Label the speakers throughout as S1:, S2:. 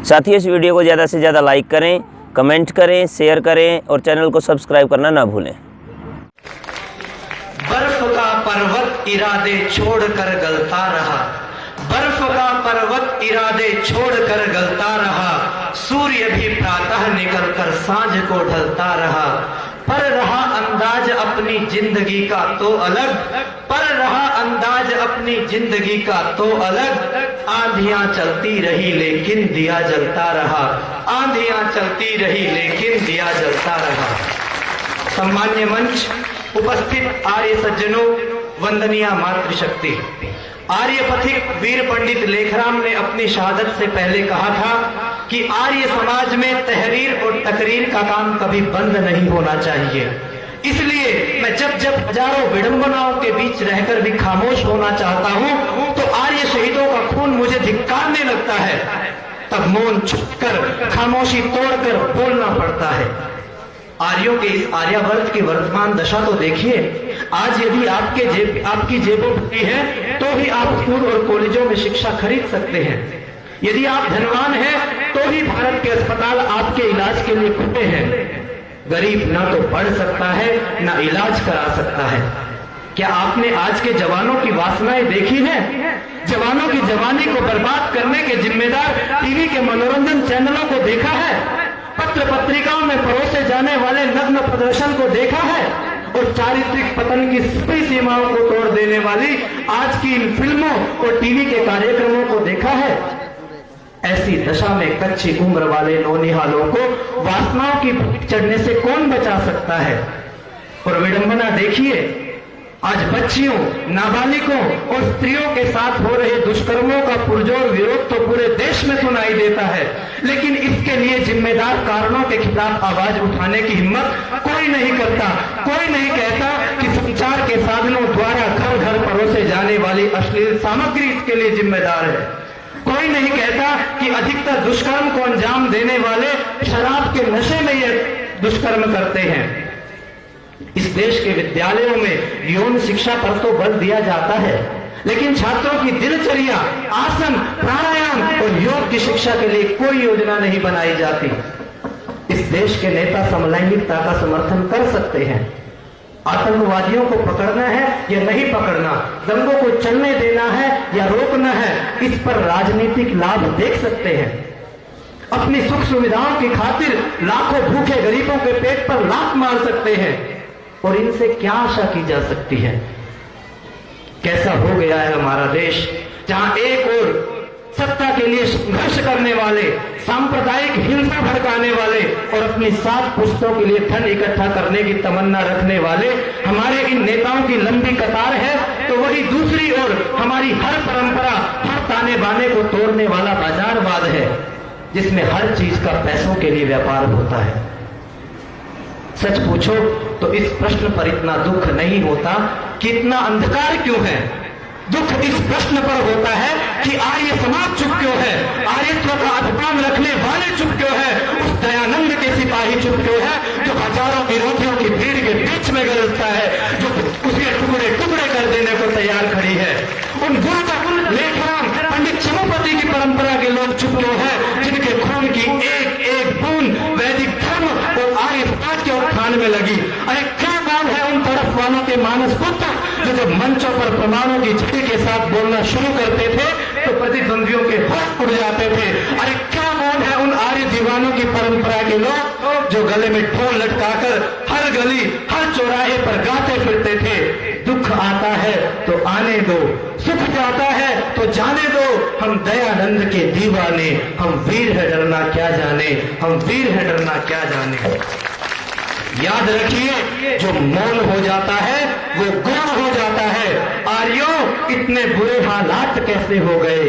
S1: साथ ही इस वीडियो को ज़्यादा से ज़्यादा लाइक करें, कमेंट करें, शेयर करें और चैनल को सब्सक्राइब करना ना भूलें।
S2: बर्फ का पर्वत इरादे छोड़कर गलता रहा, बर्फ का पर्वत इरादे छोड़कर गलता रहा, सूर्य भी प्रातः निकलकर सांझ को ढलता रहा, पर रहा अंदाज अपनी जिंदगी का तो अलग, पर रहा अंदाज अपनी जिंदगी का तो अलग। आंधियां चलती रही लेकिन दिया जलता रहा, आंधियां चलती रही लेकिन दिया जलता रहा। सम्मान्य मंच, उपस्थित आर्य सज्जनों, वंदनीय मातृशक्ति। आर्य पथिक वीर पंडित लेखराम ने अपनी शहादत से पहले कहा था कि आर्य समाज में तहरीर और तकरीर का काम कभी बंद नहीं होना चाहिए। इसलिए मैं जब जब हजारों विडंबनाओं के बीच रहकर भी खामोश होना चाहता हूं तो आर्य शहीदों का खून मुझे धिक्कारने लगता है, तब मौन छुपकर खामोशी तोड़कर बोलना पड़ता है। आर्यों के इस आर्यावर्त की वर्तमान दशा तो देखिए। आज यदि आपकी जेबों भरी है तो ही आप स्कूल और कॉलेजों में शिक्षा खरीद सकते हैं। यदि आप धनवान हैं तो ही भारत के अस्पताल आपके इलाज के लिए खुले हैं। गरीब ना तो पढ़ सकता है ना इलाज करा सकता है। क्या आपने आज के जवानों की वासनाएं देखी हैं? जवानों की जवानी को बर्बाद करने के जिम्मेदार टीवी के मनोरंजन चैनलों को देखा है? पत्र पत्रिकाओं में परोसे जाने वाले नग्न प्रदर्शन को देखा है? और चारित्रिक पतन की सभी सीमाओं को तोड़ देने वाली आज की इन फिल्मों और टीवी के कार्यक्रमों को देखा है? ऐसी दशा में कच्ची उम्र वाले नौनिहालों को वासनाओं की भीख चढ़ने से कौन बचा सकता है? और विडंबना देखिए, आज बच्चियों, नाबालिगों और स्त्रियों के साथ हो रहे दुष्कर्मों का पुरजोर विरोध तो पूरे देश में सुनाई देता है, लेकिन इसके लिए जिम्मेदार कारणों के खिलाफ आवाज उठाने की हिम्मत कोई नहीं करता। कोई नहीं कहता कि संचार के साधनों द्वारा घर घर परोसे जाने वाली अश्लील सामग्री इसके लिए जिम्मेदार है। कोई नहीं कहता कि अधिकतर दुष्कर्म को अंजाम देने वाले शराब के नशे में ये दुष्कर्म करते हैं। इस देश के विद्यालयों में यौन शिक्षा पर तो बल दिया जाता है, लेकिन छात्रों की दिनचर्या, आसन, प्राणायाम और योग की शिक्षा के लिए कोई योजना नहीं बनाई जाती। इस देश के नेता समलैंगिकता का समर्थन कर सकते हैं। आतंकवादियों को पकड़ना है या नहीं पकड़ना, दंगों को चलने देना है या रोकना है, इस पर राजनीतिक लाभ देख सकते हैं। अपनी सुख सुविधाओं की खातिर लाखों भूखे गरीबों के पेट पर लात मार सकते हैं। और इनसे क्या आशा की जा सकती है? कैसा हो गया है हमारा देश, जहां एक और सत्ता के लिए संघर्ष करने वाले, सांप्रदायिक हिंसा भड़काने वाले और अपनी 7 पुश्तों के लिए धन इकट्ठा करने की तमन्ना रखने वाले हमारे इन नेताओं की लंबी कतार है, तो वही दूसरी ओर हमारी हर परंपरा, हर ताने बाने को तोड़ने वाला बाजारवाद है, जिसमें हर चीज का पैसों के लिए व्यापार होता है। सच पूछो तो इस प्रश्न पर इतना दुख नहीं होता कि इतना अंधकार क्यों है। दुख इस प्रश्न पर होता है कि आर्य समाज चुप क्यों है, आर्यत्व का अभिमान रखने वाले चुप क्यों है, उस दयानंद के सिपाही चुप क्यों है, जो हजारों विरोधियों की भीड़ के बीच में गरजता है, जो उसे टुकड़े टुकड़े कर देने को तैयार खड़ी है। उन गुरु लेखराम, पंडित चमुपति की परंपरा के लोग चुप क्यों है, जिनके खून की एक एक बूंद वैदिक धर्म और आर्य समाज के उत्थान में लगी। अरे क्या नाम है उन तरफ वालों के मानस पुत्र जो जब मंचों पर प्रमाणों की झड़ी के साथ बोलना शुरू करते थे तो प्रतिद्वंदियों के होठ उड़ जाते थे। अरे क्या नाम है उन आर्य दीवानों की परंपरा के लोग जो गले में ढोल लटकाकर हर गली, हर चौराहे पर गाते फिरते थे, दुख आता है तो आने दो, सुख जाता है तो जाने दो, हम दयानंद के दीवाने, हम वीर है डरना क्या जाने, हम वीर है डरना क्या जाने। याद रखिए, जो मौन हो जाता है वो गौण हो जाता है। आर्यों, इतने बुरे हालात कैसे हो गए?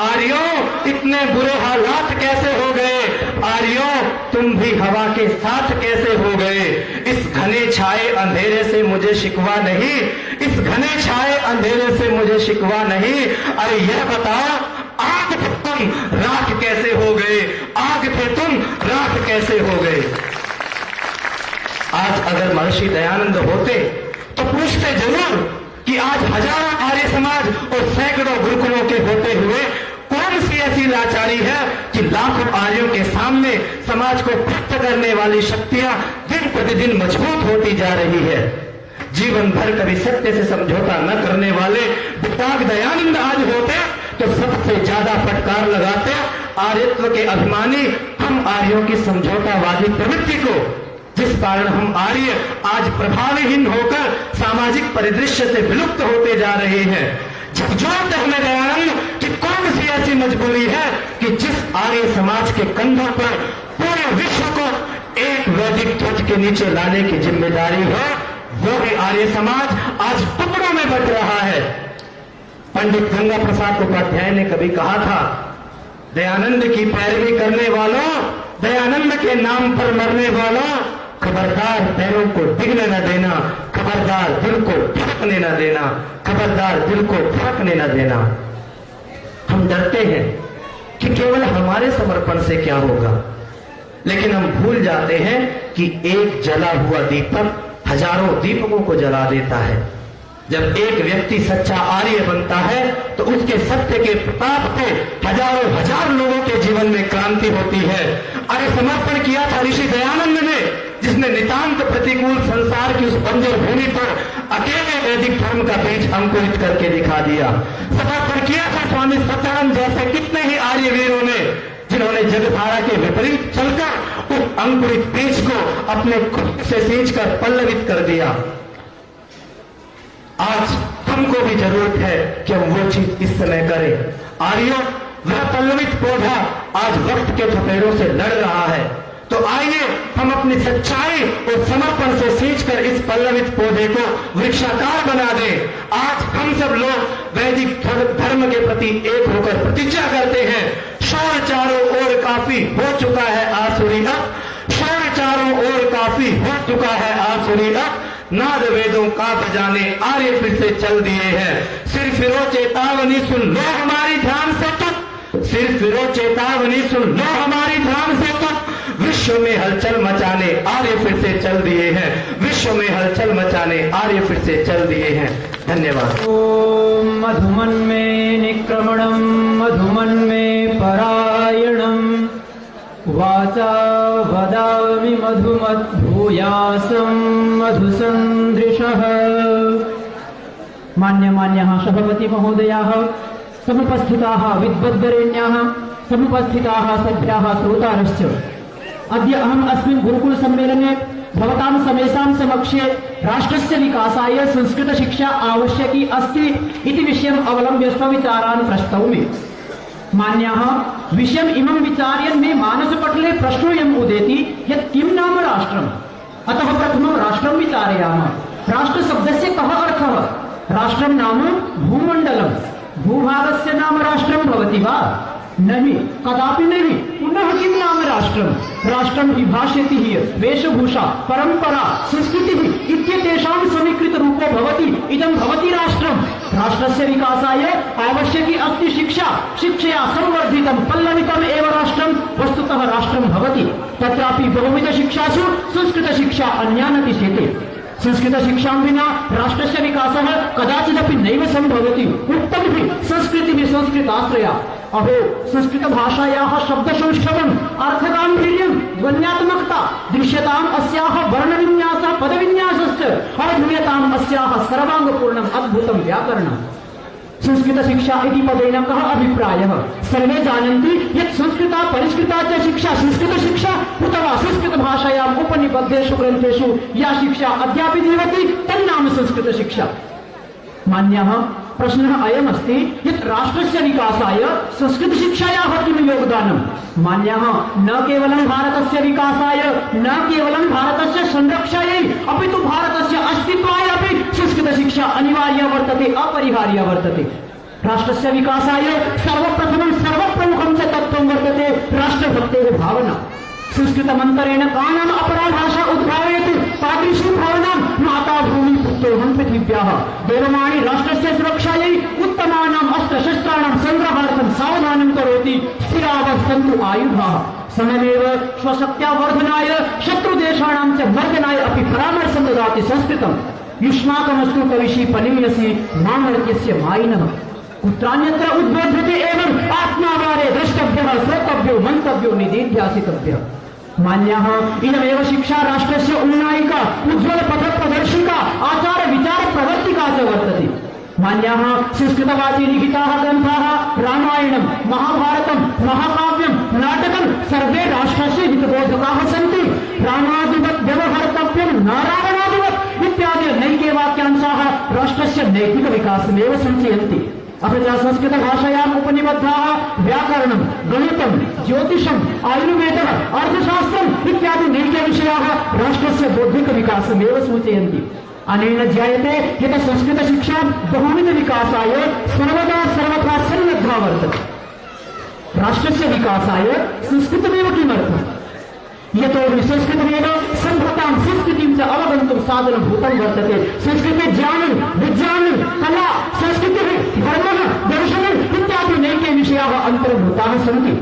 S2: आर्यों, इतने बुरे हालात कैसे हो गए? आर्यों, तुम भी हवा के साथ कैसे हो गए? इस घने छाए अंधेरे से मुझे शिकवा नहीं, इस घने छाए अंधेरे से मुझे शिकवा नहीं। अरे यह बताओ, आग थे तुम, राख कैसे हो गए? आग थे तुम, राख कैसे हो गए? आज अगर महर्षि दयानंद होते तो पूछते जरूर कि आज हजारों आर्य समाज और सैकड़ों गुरुकुलों के होते हुए कौन सी ऐसी लाचारी है कि लाखों समाज को भ्रष्ट करने वाली शक्तियां दिन प्रतिदिन मजबूत होती जा रही है। जीवन भर कभी सत्य से समझौता न करने वाले विताग दयानंद आज होते तो सबसे ज्यादा फटकार लगाते आर्यत्व के अभिमानी हम आर्यों की समझौतावादी प्रवृत्ति को, जिस कारण हम आर्य आज प्रभावहीन होकर सामाजिक परिदृश्य से विलुप्त होते जा रहे हैं। झकझोरते हमें दयानंद कि कौन सी ऐसी मजबूरी है कि जिस आर्य समाज के कंधों पर पूरे विश्व को एक वैदिक ध्वज के नीचे लाने की जिम्मेदारी है, वो भी आर्य समाज आज टुकड़ों में बट रहा है। पंडित गंगा प्रसाद उपाध्याय ने कभी कहा था, दयानंद की पैरवी करने वालों, दयानंद के नाम पर मरने वालों, खबरदार पैरों को डिगने न देना, खबरदार दिल को धड़कने न देना, खबरदार दिल को धड़कने न देना। हम डरते हैं कि केवल हमारे समर्पण से क्या होगा, लेकिन हम भूल जाते हैं कि एक जला हुआ दीपक हजारों दीपकों को जला देता है। जब एक व्यक्ति सच्चा आर्य बनता है तो उसके सत्य के प्रताप से हजारों हजार लोगों के जीवन में क्रांति होती है। अरे समर्पण किया था ऋषि दयानंद ने, जिसने नितांत प्रतिकूल संसार की उस बंजर भूमि पर अकेले वैदिक धर्म का बीज अंकुरित करके दिखा दिया। समर्पण किया था स्वामी सत्यानंद जैसे कितने ही आर्य वीरों ने, जिन्होंने जगधारा के विपरीत चलकर उस अंकुरित बीज को अपने खुद से सींचकर पल्लवित कर दिया। आज हमको भी जरूरत है कि हम वो चीज इस समय करें। आर्यों, वह पल्लवित पौधा आज वक्त के थपेड़ों से लड़ रहा है, तो आइए हम अपनी सच्चाई और समर्पण से सींचकर इस पल्लवित पौधे को वृक्षाकार बना दें। आज हम सब लोग वैदिक धर्म के प्रति एक होकर प्रतिज्ञा करते हैं। शौर्य चारों ओर काफी हो चुका है आसुरी अब, शौर्य चारों ओर काफी हो चुका है आसुरी अब, नाद वेदों का बजाने आर्य फिर से चल दिए हैं। सिर फिरो चेतावनी सुन लो हमारी ध्यान से तुम, सिर फिरो चेतावनी सुन लो हमारी ध्यान से तुम, विश्व में हलचल मचाने आर्य फिर से चल दिए हैं, विश्व में हलचल मचाने आर्य फिर से चल दिए हैं। धन्यवाद।
S3: ओम मधुमन में निक्रमणम मधुमन में परायणम वाचा वदामि मधुमत् भूयासं मधुसंदृशः। मान्यमान्यः सभापति महोदयाः, समुपस्थिताः विद्वद्वरेण्याः, समुपस्थिताः सभ्याः श्रोतारश्च, अद्य अहम् अस्मिन् गुरुकुल सम्मेलने भवतां समेषां समक्षे राष्ट्रस्य विकासाय संस्कृत शिक्षा आवश्यकी अस्ति इति विषयम् अवलम्ब्य स्वविचारान् प्रस्तौमि। मान्याः, विषयम् इमं विचार्यन् मे मानसपटले प्रश्नोऽयम् उदेति यत् किं नाम राष्ट्रम्। अतः प्रथमं राष्ट्रं विचारयामः। राष्ट्रशब्दस्य कः अर्थः? राष्ट्रं नाम भूमण्डलम्। भूभागस्य नाम राष्ट्रं भवति वा? नहीं, कदापि नहीं। पुनः किं नाम राष्ट्रम्? राष्ट्रं विभाषयति हि वेशभूषा, परंपरा, संस्कृतिः इत्येतेषां समीकृत रूपो भवति। इदं भवति राष्ट्रम्। राष्ट्रस्य विकासाय आवश्यकी अस्ति शिक्षा। शिक्षया संवर्धितं पल्लवितम् एव राष्ट्रं वस्तुतः राष्ट्रं भवति। तत्रापि बहुविध शिक्षासु संस्कृत शिक्षा अन्या न तिष्ठति। संस्कृत शिक्षां विना राष्ट्रस्य विकासः कदाचिदपि नैव सम्भवति। उक्तमिति संस्कृतिः संस्कृताश्रया। अहो, संस्कृत भाषायाः शब्दसौष्ठवम्, अर्थगाम्भीर्यं, ध्वन्यात्मकता, दृश्यताम् अस्याः वर्णविन्यासः पदविन्यासश्च, अनुभूयताम् अस्याः सर्वाङ्गपूर्णम् अद्भुतं व्याकरणम्। संस्कृत शिक्षा इति पदेन कः अभिप्रायः? सर्वे जानन्ति यत् संस्कृता परिष्कृता च शिक्षा संस्कृत शिक्षा अथवा संस्कृत भाषायाम् उपनिबद्धेषु ग्रन्थेषु या शिक्षा अद्यापि जीवति तन्नाम संस्कृत शिक्षा। मान्याः, प्रश्नः अयमस्ति यत् राष्ट्रस्य विकासाय संस्कृत शिक्षायाः किं योगदानम्? मान्याः, न केवलं भारतस्य विकासाय, न केवलं भारतस्य संरक्षायै, अपि तु भारतस्य अस्तित्वाय अपि संस्कृत शिक्षा अनिवार्या वर्तते, अपरिहार्या वर्तते। राष्ट्रस्य विकासाय सर्वप्रथमं सर्वप्रमुखं च तत्त्वं वर्तते राष्ट्रभक्तेः भावना। संस्कृतमन्तरेण कानाम् अपरा भाषा उद्भावयति तादृशी भावनां माता भूमि पुत्रोऽहं पृथिव्याः। देववाणी राष्ट्रस्य सुरक्षायै उत्तमानाम् अस्त्रशस्त्राणां संग्रहार्थं सावधानं करोति। स्थिरावः सन्तु आयुधाः। सममेव स्वशक्त्यावर्धनाय शत्रुदेशानां च मर्दनाय अपि परामर्शं ददाति संस्कृतम्। युष्माकमस्तु कविषि पनिम्यसि मामर्त्यस्य मायिनः। कुत्रान्यत्र उद्बोध्यते एवं आत्मावारे द्रष्टव्यः, श्रोतव्यो, मन्तव्यो, निदिध्यासितव्यः। मान्यः इदमेव शिक्षा राष्ट्रस्य उन्नायिका उज्ज्वल पथप्रदर्शिका आचार विचार प्रवर्तिका च वर्तते। मान्यः संस्कृतवाची लिखिताः ग्रन्थाः रामायणं महाभारतं महाकाव्यं नाटकं सर्वे राष्ट्रस्य हितबोधकाः सन्ति। रामादिवत् व्यवहर्तव्यं न रावणादिवत् इत्यादि नैके वाक्यांशाः राष्ट्रस्य नैतिकविकासमेव सूचयन्ति। अपि च संस्कृतभाषायाम् उपनिबद्धाः व्याकरणं गणितं ज्योतिषम् आयुर्वेदः अर्थशास्त्रम् इत्यादि नैके विषयाः राष्ट्रस्य बौद्धिकविकासमेव सूचयन्ति। अनेन ज्ञायते यत् संस्कृतशिक्षा बहुविधविकासाय सर्वदा सर्वथा सन्नद्धा वर्तते। राष्ट्रस्य विकासाय संस्कृतमेव किमर्थम्? यतोहि संस्कृतमेव सम्भृतां संस्कृतिं च अवगन्तुं साधनभूतं वर्तते। संस्कृते ज्ञानं विज्ञानं कला संस्कृतिः धर्मः दर्शनम् इत्यादि नैके विषयाः अन्तर्भूताः सन्ति।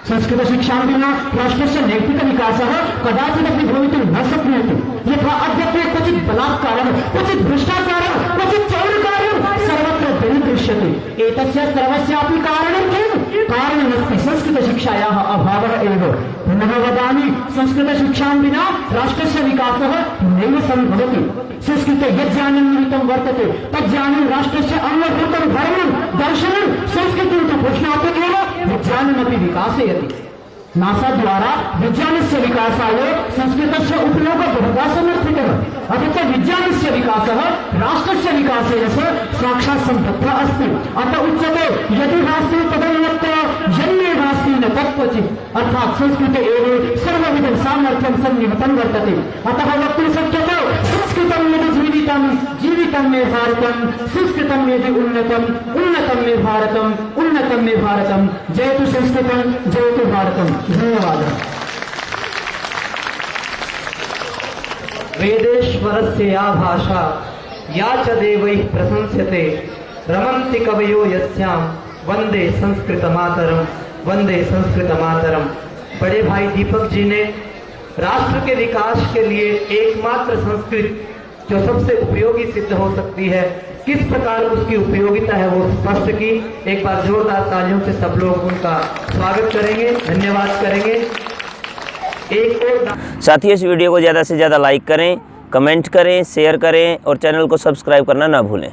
S3: संस्कृतशिक्षां विना राष्ट्रस्य नैतिकविकासः कदाचिदपि भवितुं न शक्नोति। यथा अद्यत्वे क्वचित् बलात्कारः क्वचित् भ्रष्टाचारः क्वचित् चौरकार्यं सर्वत्र दरीदृश्यते। एतस्य सर्वस्यापि कारणं किम्? कारणमस्ति संस्कृतशिक्षायाः अभावः एव। पुनः वदामि, संस्कृतशिक्षां विना राष्ट्रस्य विकासः नैव सम्भवति। संस्कृते यत् ज्ञानं निहितं वर्तते तत् ज्ञानं राष्ट्रस्य अंगभूतं धर्मं दर्शनं संस्कृतिं च पुष्णाति एव विज्ञानमपि विकासयति। नासा द्वारा विज्ञानस्य विकासाय संस्कृतस्य उपयोगः बहुधा समर्थितः। अपि च विज्ञानस्य विकासः राष्ट्रस्य विकासेन सह साक्षात् सम्बद्धः अस्ति। अतः उच्यते यदि नास्ति तदन्यत्र जन्मे नास्ति न तत्क्वचित्। अर्थात् संस्कृते एव सर्वविधं सामर्थ्यं सन्निहितं वर्तते। अतः वक्तुं शक्यते संस्कृतं यदि जीवितं मे भारतं, संस्कृतं यदि उन्नतं मे भारतं, उन्नतं मे भारतं। जयतु संस्कृतं, जयतु भारतम्। धन्यवादः।
S2: वेदेश्वरस्य या भाषा या च देवैः प्रशंस्यते रमन्ति कवयो यस्यां वंदे संस्कृत मातरम, वंदे संस्कृत मातरम। बड़े भाई दीपक जी ने राष्ट्र के विकास के लिए एकमात्र संस्कृत जो सबसे उपयोगी सिद्ध हो सकती है, किस प्रकार उसकी उपयोगिता है वो स्पष्ट की। एक बार जोरदार तालियों से सब लोग उनका स्वागत करेंगे, धन्यवाद करेंगे। एक और
S1: साथियों, इस वीडियो को ज़्यादा से ज़्यादा लाइक करें, कमेंट करें, शेयर करें और चैनल को सब्सक्राइब करना ना भूलें।